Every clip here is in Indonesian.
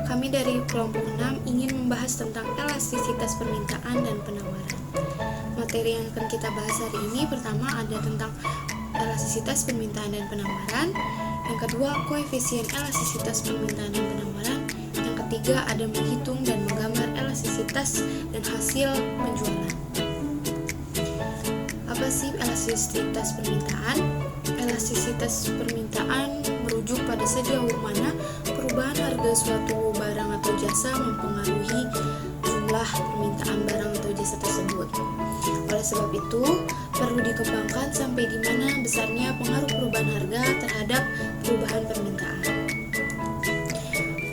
Kami dari kelompok 6 ingin membahas tentang elastisitas permintaan dan penawaran. Materi yang akan kita bahas hari ini pertama ada tentang elastisitas permintaan dan penawaran. Yang kedua, koefisien elastisitas permintaan dan penawaran. Yang ketiga, ada menghitung dan menggambar elastisitas dan hasil penjualan. Apa sih elastisitas permintaan? Elastisitas permintaan merujuk pada sejauh mana perubahan harga suatu barang atau jasa mempengaruhi jumlah permintaan barang atau jasa tersebut. Oleh sebab itu, perlu dikembangkan sampai di mana besarnya pengaruh perubahan harga terhadap perubahan permintaan.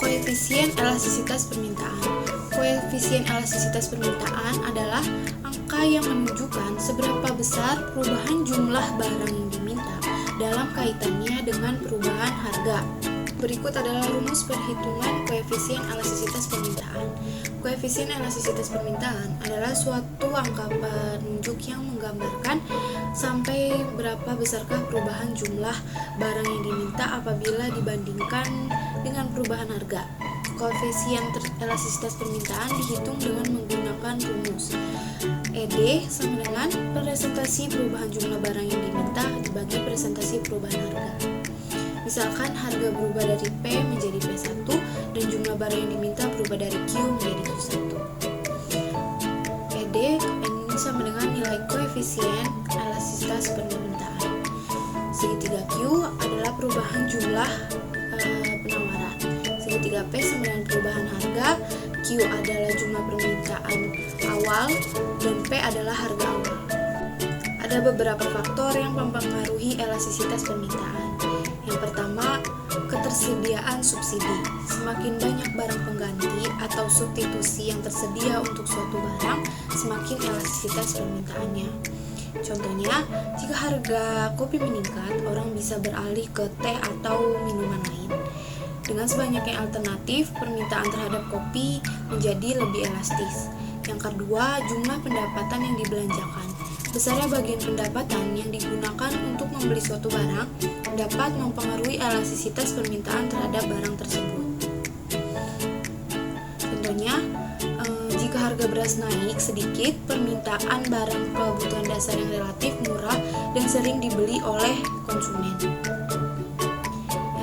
Koefisien elastisitas permintaan. Koefisien elastisitas permintaan adalah angka yang menunjukkan seberapa besar perubahan jumlah barang yang diminta dalam kaitannya dengan perubahan harga. Berikut adalah rumus perhitungan koefisien elastisitas permintaan. Koefisien elastisitas permintaan adalah suatu angka penunjuk yang menggambarkan sampai berapa besarkah perubahan jumlah barang yang diminta apabila dibandingkan dengan perubahan harga. Koefisien elastisitas permintaan dihitung dengan menggunakan rumus ED sama dengan presentasi perubahan jumlah barang yang diminta dibagi presentasi perubahan harga. Misalkan harga berubah dari P menjadi P1 dan jumlah barang yang diminta berubah dari Q menjadi Q1. ED ini sama dengan nilai koefisien elastisitas permintaan. Segitiga Q adalah perubahan jumlah penawaran. Segitiga P sama dengan perubahan harga, Q adalah jumlah permintaan awal, dan P adalah harga awal. Ada beberapa faktor yang mempengaruhi elastisitas permintaan. Yang pertama, ketersediaan subsidi. Semakin banyak barang pengganti atau substitusi yang tersedia untuk suatu barang, semakin elastisitas permintaannya. Contohnya, jika harga kopi meningkat, orang bisa beralih ke teh atau minuman lain. Dengan sebanyaknya alternatif, permintaan terhadap kopi menjadi lebih elastis. Yang kedua, jumlah pendapatan yang dibelanjakan. Besarnya bagian pendapatan yang digunakan untuk membeli suatu barang dapat mempengaruhi elastisitas permintaan terhadap barang tersebut. Contohnya, jika harga beras naik sedikit, permintaan barang kebutuhan dasar yang relatif murah dan sering dibeli oleh konsumen.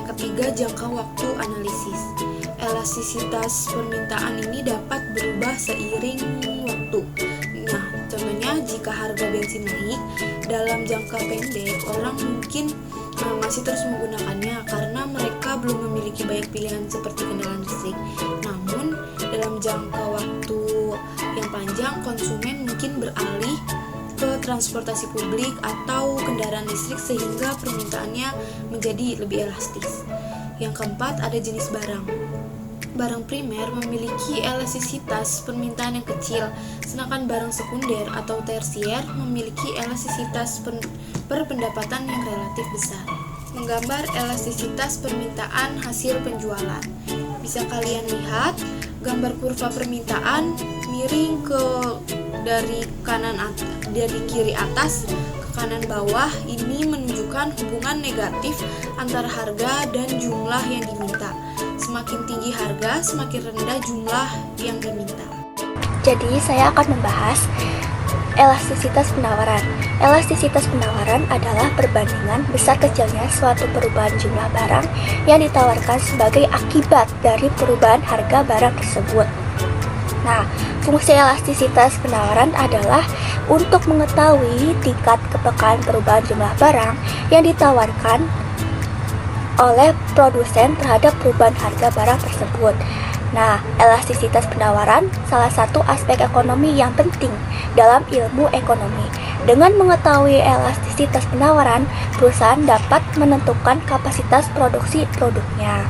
Yang ketiga, jangka waktu analisis. Elastisitas permintaan ini dapat berubah seiring waktu. Nah, contohnya jika harga bensin naik, dalam jangka pendek orang mungkin masih terus menggunakannya karena mereka belum memiliki banyak pilihan seperti kendaraan listrik. Namun, dalam jangka waktu yang panjang, konsumen mungkin beralih ke transportasi publik atau kendaraan listrik sehingga permintaannya menjadi lebih elastis. Yang keempat, ada jenis barang. Barang primer memiliki elastisitas permintaan yang kecil, sedangkan barang sekunder atau tersier memiliki elastisitas pendapatan yang relatif besar. Menggambar elastisitas permintaan hasil penjualan. Bisa kalian lihat gambar kurva permintaan miring dari kiri atas ke kanan bawah. Ini menunjukkan hubungan negatif antara harga dan jumlah yang diminta. Semakin tinggi harga, semakin rendah jumlah yang diminta. Jadi, saya akan membahas elastisitas penawaran. Elastisitas penawaran adalah perbandingan besar kecilnya suatu perubahan jumlah barang yang ditawarkan sebagai akibat dari perubahan harga barang tersebut. Nah, fungsi elastisitas penawaran adalah untuk mengetahui tingkat kepekaan perubahan jumlah barang yang ditawarkan oleh produsen terhadap perubahan harga barang tersebut. Nah, elastisitas penawaran salah satu aspek ekonomi yang penting dalam ilmu ekonomi. Dengan mengetahui elastisitas penawaran, perusahaan dapat menentukan kapasitas produksi produknya.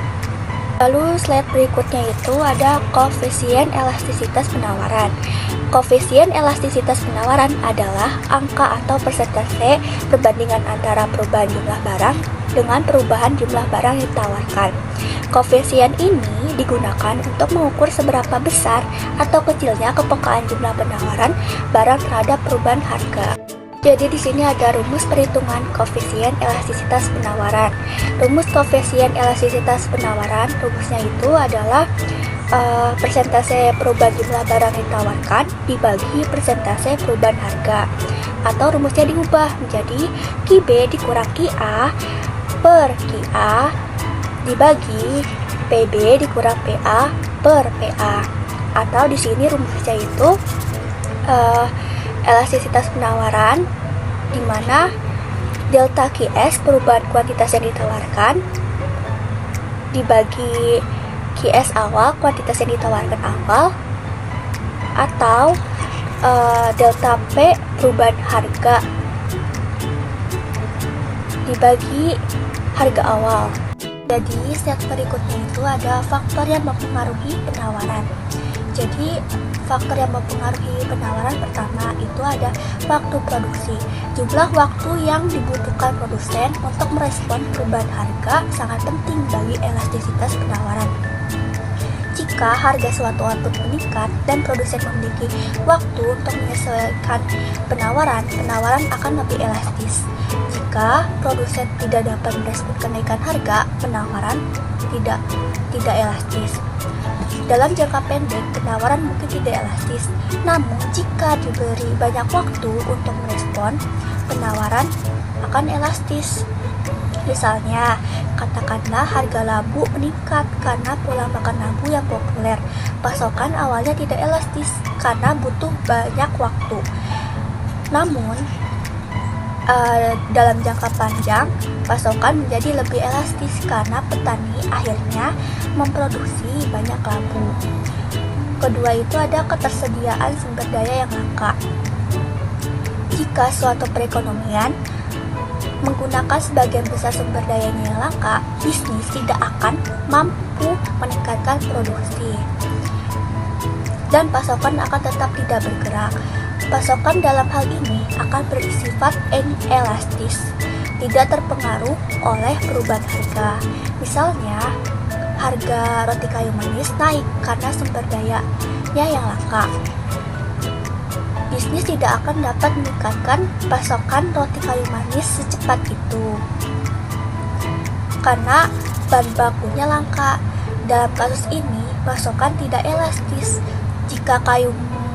Lalu slide berikutnya itu ada koefisien elastisitas penawaran. Koefisien elastisitas penawaran adalah angka atau persentase perbandingan antara perubahan jumlah barang dengan perubahan jumlah barang yang ditawarkan. Koefisien ini digunakan untuk mengukur seberapa besar atau kecilnya kepekaan jumlah penawaran barang terhadap perubahan harga. Jadi di sini ada rumus perhitungan koefisien elastisitas penawaran. Rumus koefisien elastisitas penawaran, rumusnya itu adalah persentase perubahan jumlah barang yang ditawarkan dibagi persentase perubahan harga. Atau rumusnya diubah menjadi QB dikurang QA per QA dibagi PB dikurang PA per PA. Atau di sini rumusnya itu elastisitas penawaran, di mana delta QS perubahan kuantitas yang ditawarkan dibagi QS awal kuantitas yang ditawarkan awal, atau delta P perubahan harga dibagi harga awal. Jadi set berikutnya itu ada faktor yang mempengaruhi penawaran. Jadi faktor yang mempengaruhi penawaran pertama itu ada waktu produksi. Jumlah waktu yang dibutuhkan produsen untuk merespon perubahan harga sangat penting bagi elastisitas penawaran. Jika harga suatu output meningkat dan produsen memiliki waktu untuk menyesuaikan penawaran akan lebih elastis. Jika produsen tidak dapat merespon kenaikan harga, penawaran tidak elastis. Dalam jangka pendek, penawaran mungkin tidak elastis. Namun, jika diberi banyak waktu untuk merespon, penawaran akan elastis. Misalnya, katakanlah harga labu meningkat karena pola makan labu yang populer. Pasokan awalnya tidak elastis karena butuh banyak waktu. Namun, dalam jangka panjang, pasokan menjadi lebih elastis karena petani akhirnya memproduksi banyak labu. Kedua itu ada ketersediaan sumber daya yang langka. Jika suatu perekonomian menggunakan sebagian besar sumber dayanya yang langka, bisnis tidak akan mampu meningkatkan produksi dan pasokan akan tetap tidak bergerak. Pasokan dalam hal ini akan bersifat inelastis, tidak terpengaruh oleh perubahan harga. Misalnya, harga roti kayu manis naik karena sumber dayanya yang langka. Bisnis tidak akan dapat meningkatkan pasokan roti kayu manis secepat itu karena bahan bakunya langka. Dalam kasus ini, pasokan tidak elastis. Jika kayu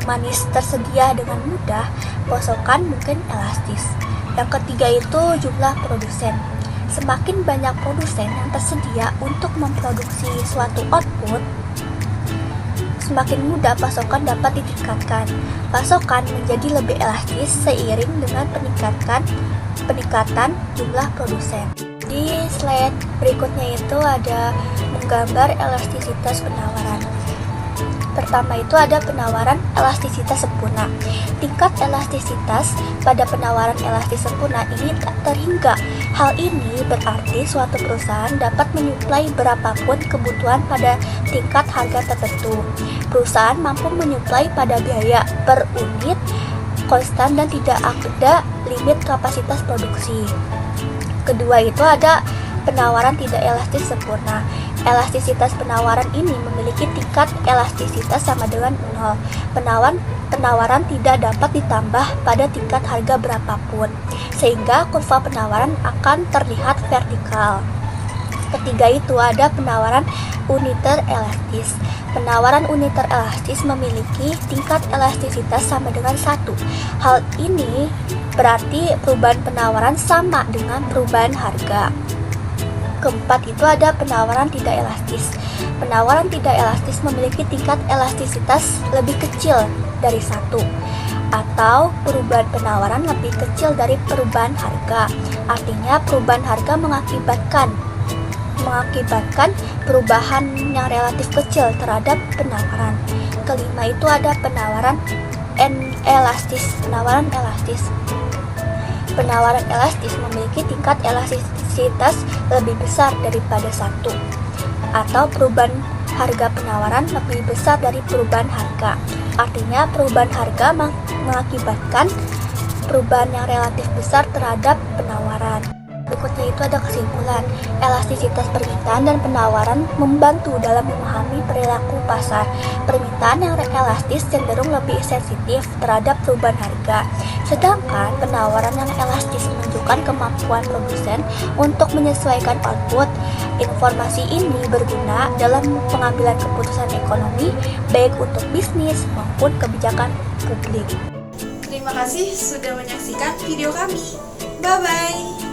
manis tersedia dengan mudah, pasokan mungkin elastis. Yang ketiga itu jumlah produsen. Semakin banyak produsen yang tersedia untuk memproduksi suatu output, semakin mudah pasokan dapat ditingkatkan. Pasokan menjadi lebih elastis seiring dengan peningkatan jumlah produsen. Di slide berikutnya itu ada menggambar elastisitas penawaran. Pertama itu ada penawaran elastisitas sempurna. Tingkat elastisitas pada penawaran elastis sempurna ini tak terhingga. Hal ini berarti suatu perusahaan dapat menyuplai berapapun kebutuhan pada tingkat harga tertentu. Perusahaan mampu menyuplai pada biaya per unit konstan dan tidak ada limit kapasitas produksi. Kedua itu ada penawaran tidak elastis sempurna. Elastisitas penawaran ini memiliki tingkat elastisitas sama dengan 0. Penawaran tidak dapat ditambah pada tingkat harga berapapun, sehingga kurva penawaran akan terlihat vertikal. Ketiga itu ada penawaran uniter elastis. Penawaran uniter elastis memiliki tingkat elastisitas sama dengan 1. Hal ini berarti perubahan penawaran sama dengan perubahan harga. Keempat itu ada penawaran tidak elastis. Penawaran tidak elastis memiliki tingkat elastisitas lebih kecil dari 1, atau perubahan penawaran lebih kecil dari perubahan harga. Artinya perubahan harga mengakibatkan perubahan yang relatif kecil terhadap penawaran. Kelima itu ada penawaran elastis. Penawaran elastis memiliki tingkat elastisitas lebih besar daripada 1, atau perubahan harga penawaran lebih besar dari perubahan harga. Artinya perubahan harga mengakibatkan perubahan yang relatif besar terhadap penawaran. Berikutnya itu ada kesimpulan. Elastisitas permintaan dan penawaran membantu dalam memahami memahami perilaku pasar. Permintaan yang elastis cenderung lebih sensitif terhadap perubahan harga, sedangkan penawaran yang elastis menunjukkan kemampuan produsen untuk menyesuaikan output. Informasi ini berguna dalam pengambilan keputusan ekonomi, baik untuk bisnis maupun kebijakan publik. Terima kasih sudah menyaksikan video kami. Bye-bye.